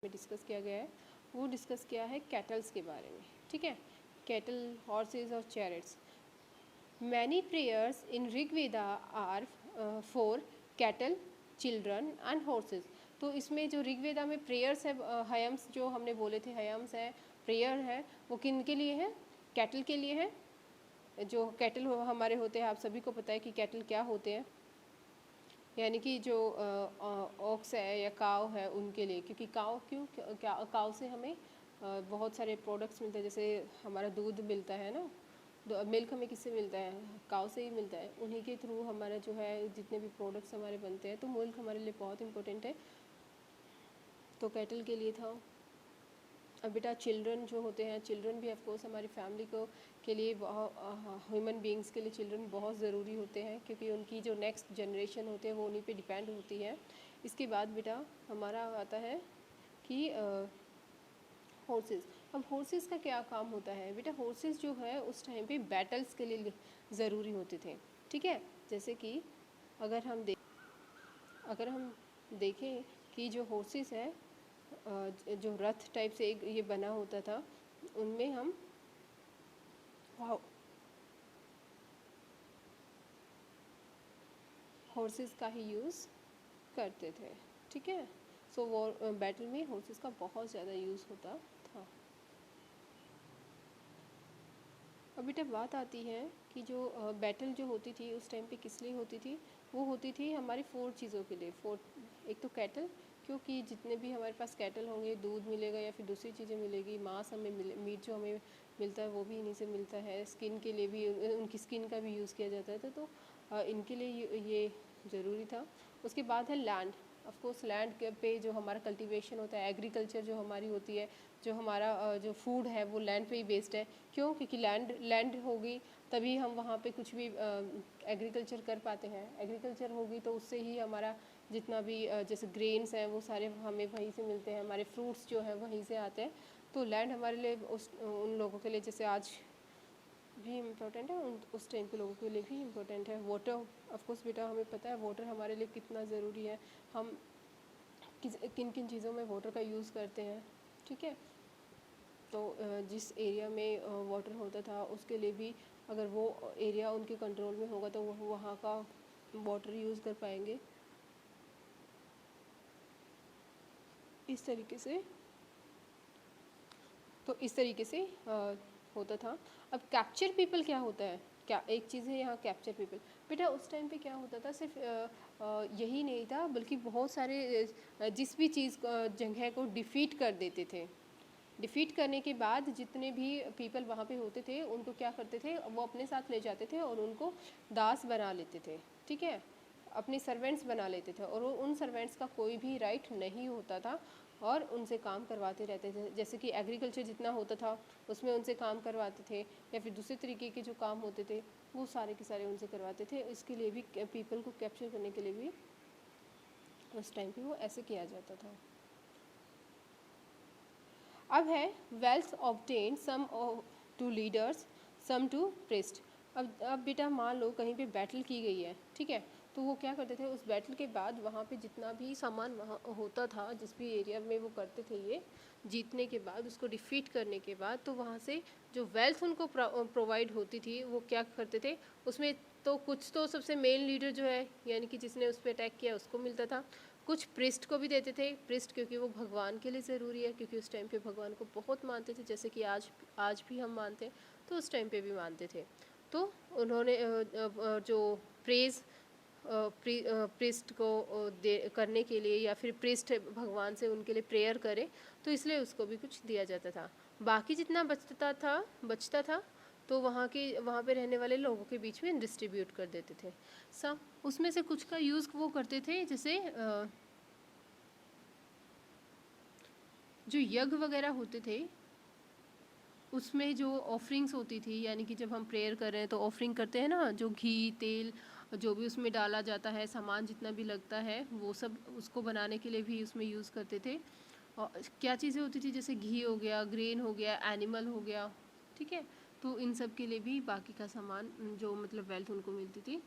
में डिस्कस किया गया है वो डिस्कस किया है कैटल्स के बारे में, ठीक है। कैटल, हॉर्सेस और chariots. Many prayers in Rigveda are for cattle, children and horses. तो इसमें जो ऋग्वेदा में प्रेयर्स है, हयम्स जो हमने बोले थे, हयम्स है, प्रेयर है, वो किन के लिए है? कैटल के लिए है। जो कैटल हमारे होते हैं, आप सभी को पता है कि कैटल क्या होते हैं, यानी कि जो ऑक्स है या काव है उनके लिए। क्योंकि काव क्या काव से हमें बहुत सारे प्रोडक्ट्स मिलते हैं। जैसे हमारा दूध मिलता है ना, मिल्क हमें किससे मिलता है? काव से ही मिलता है। उन्हीं के थ्रू हमारा जो है जितने भी प्रोडक्ट्स हमारे बनते हैं, तो मिल्क हमारे लिए बहुत इंपॉर्टेंट है। तो कैटल के लिए था। अब बेटा चिल्ड्रन जो होते हैं, चिल्ड्रन भी ऑफकोर्स हमारी फैमिली को के लिए ह्यूमन बींग्स के लिए चिल्ड्रन बहुत ज़रूरी होते हैं, क्योंकि उनकी जो नेक्स्ट जनरेशन होते हैं वो उन्हीं पे डिपेंड होती है। इसके बाद बेटा हमारा आता है कि हॉर्सेस। अब हॉर्सेस का क्या काम होता है बेटा? हॉर्सेस जो है उस टाइम पे बैटल्स के लिए ज़रूरी होते थे, ठीक है। जैसे कि अगर हम देखें कि जो हॉर्सेस है, जो रथ टाइप से एक ये बना होता था, उनमें हम हॉर्सेस का ही यूज़ करते थे, ठीक है। सो वॉर बैटल में हॉर्सेस का बहुत ज़्यादा यूज़ होता था। अब बेटा बात आती है कि जो बैटल जो होती थी उस टाइम पे किस लिए होती थी? वो होती थी हमारी 4 चीज़ों के लिए। 4, एक तो कैटल, क्योंकि जितने भी हमारे पास कैटल होंगे दूध मिलेगा या फिर दूसरी चीज़ें मिलेगी, मांस हमें मीट जो हमें मिलता है वो भी इन्हीं से मिलता है। स्किन के लिए भी उनकी स्किन का भी यूज़ किया जाता था, तो इनके लिए ये ज़रूरी था। उसके बाद है लैंड। ऑफ कोर्स लैंड पे जो हमारा कल्टीवेशन होता है, एग्रीकल्चर जो हमारी होती है, जो हमारा जो फूड है वो लैंड पे ही बेस्ड है। क्यों? क्योंकि लैंड होगी तभी हम वहाँ पे कुछ भी एग्रीकल्चर कर पाते हैं। एग्रीकल्चर होगी तो उससे ही हमारा जितना भी जैसे ग्रेन्स हैं वो सारे हमें वहीं से मिलते हैं, हमारे फ्रूट्स जो है वहीं से आते हैं। तो लैंड हमारे लिए उन लोगों के लिए जैसे आज भी इम्पोर्टेंट है, उस टाइम के लोगों के लिए भी इम्पोर्टेंट है। वाटर, ऑफ कोर्स बेटा हमें पता है वाटर हमारे लिए कितना ज़रूरी है। हम किन किन चीज़ों में वाटर का यूज़ करते हैं, ठीक है। तो जिस एरिया में वाटर होता था उसके लिए भी अगर वो एरिया उनके कंट्रोल में होगा तो वो वहाँ का वाटर यूज़ कर पाएंगे। इस तरीके से होता था। अब कैप्चर पीपल क्या होता है? क्या एक चीज़ है यहाँ कैप्चर पीपल। बेटा उस टाइम पे क्या होता था, सिर्फ यही नहीं था बल्कि बहुत सारे जिस भी चीज़ जगह को डिफीट कर देते थे। डिफीट करने के बाद जितने भी पीपल वहाँ पे होते थे उनको क्या करते थे, वो अपने साथ ले जाते थे और उनको दास बना लेते थे, ठीक है। अपने सर्वेंट्स बना लेते थे और उन सर्वेंट्स का कोई भी राइट नहीं होता था और उनसे काम करवाते रहते थे। जैसे कि एग्रीकल्चर जितना होता था उसमें उनसे काम करवाते थे, या फिर दूसरे तरीके के जो काम होते थे वो सारे के सारे उनसे करवाते थे। इसके लिए भी पीपल को कैप्चर करने के लिए भी उस टाइम पे वो ऐसे किया जाता था। अब है wealth obtain some to leaders some to priest. अब बेटा मान लो कहीं पे बैटल की गई है, ठीक है। तो वो क्या करते थे, उस बैटल के बाद वहाँ पे जितना भी सामान वहाँ होता था, जिस भी एरिया में वो करते थे, ये जीतने के बाद उसको डिफीट करने के बाद तो वहाँ से जो वेल्थ उनको प्रोवाइड होती थी वो क्या करते थे उसमें। तो कुछ तो सबसे मेन लीडर जो है यानी कि जिसने उस पर अटैक किया उसको मिलता था, कुछ प्रिस्ट को भी देते थे। प्रिस्ट क्योंकि वो भगवान के लिए ज़रूरी है, क्योंकि उस टाइम पे भगवान को बहुत मानते थे, जैसे कि आज भी हम मानते हैं, तो उस टाइम पे भी मानते थे। तो उन्होंने जो प्रेज़ प्रिस्ट को करने के लिए, या फिर प्रिस्ट भगवान से उनके लिए प्रेयर करे, तो इसलिए उसको भी कुछ दिया जाता था। बाकी जितना बचता था तो वहाँ पे रहने वाले लोगों के बीच में डिस्ट्रीब्यूट कर देते थे सब। उसमें से कुछ का यूज़ वो करते थे, जैसे जो यज्ञ वगैरह होते थे उसमें जो ऑफरिंग्स होती थी, यानी कि जब हम प्रेयर कर रहे हैं तो ऑफरिंग करते हैं ना, जो घी तेल जो भी उसमें डाला जाता है, सामान जितना भी लगता है वो सब उसको बनाने के लिए भी उसमें यूज़ करते थे। और क्या चीज़ें होती थी, जैसे घी हो गया, ग्रेन हो गया, एनिमल हो गया, ठीक है। तो इन सब के लिए भी बाकी का सामान जो मतलब वेल्थ उनको मिलती थी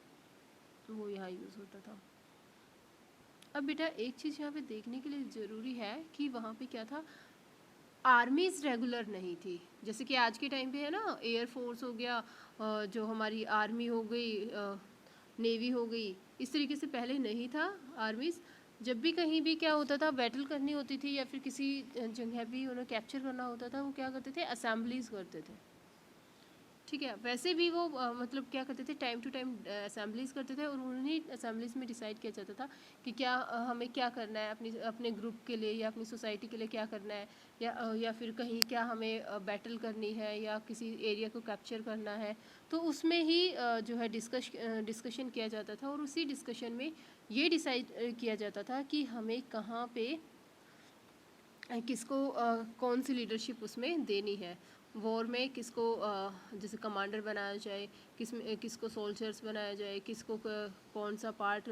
वो यहाँ यूज़ होता था। अब बेटा एक चीज़ यहाँ पे देखने के लिए ज़रूरी है कि वहाँ पे क्या था, आर्मीज़ रेगुलर नहीं थी। जैसे कि आज के टाइम पे है ना, एयर फोर्स हो गया, जो हमारी आर्मी हो गई, नेवी हो गई, इस तरीके से पहले नहीं था आर्मीज़। जब भी कहीं भी क्या होता था, बैटल करनी होती थी या फिर किसी जगह भी उन्हें कैप्चर करना होता था, वो क्या करते थे, असेंबलीज करते थे। ठीक है, वैसे भी वो मतलब क्या करते थे, टाइम टू टाइम असेंबलीज करते थे, और उन्हीं असेंबलीज में डिसाइड किया जाता था कि क्या हमें क्या करना है, अपने ग्रुप के लिए या अपनी सोसाइटी के लिए क्या करना है, या फिर कहीं क्या हमें बैटल करनी है या किसी एरिया को कैप्चर करना है। तो उसमें ही जो है डिस्कशन किया जाता था, और उसी डिस्कशन में ये डिसाइड किया जाता था कि हमें कहाँ पे किसको कौन सी लीडरशिप उसमें देनी है। वॉर में किसको जैसे कमांडर बनाया जाए, किसको सोल्जर्स बनाया जाए, किसको कौन सा पार्ट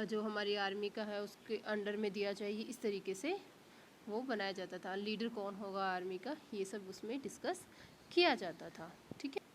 जो हमारी आर्मी का है उसके अंडर में दिया जाए, इस तरीके से वो बनाया जाता था। लीडर कौन होगा आर्मी का, ये सब उसमें डिस्कस किया जाता था। ठीक है।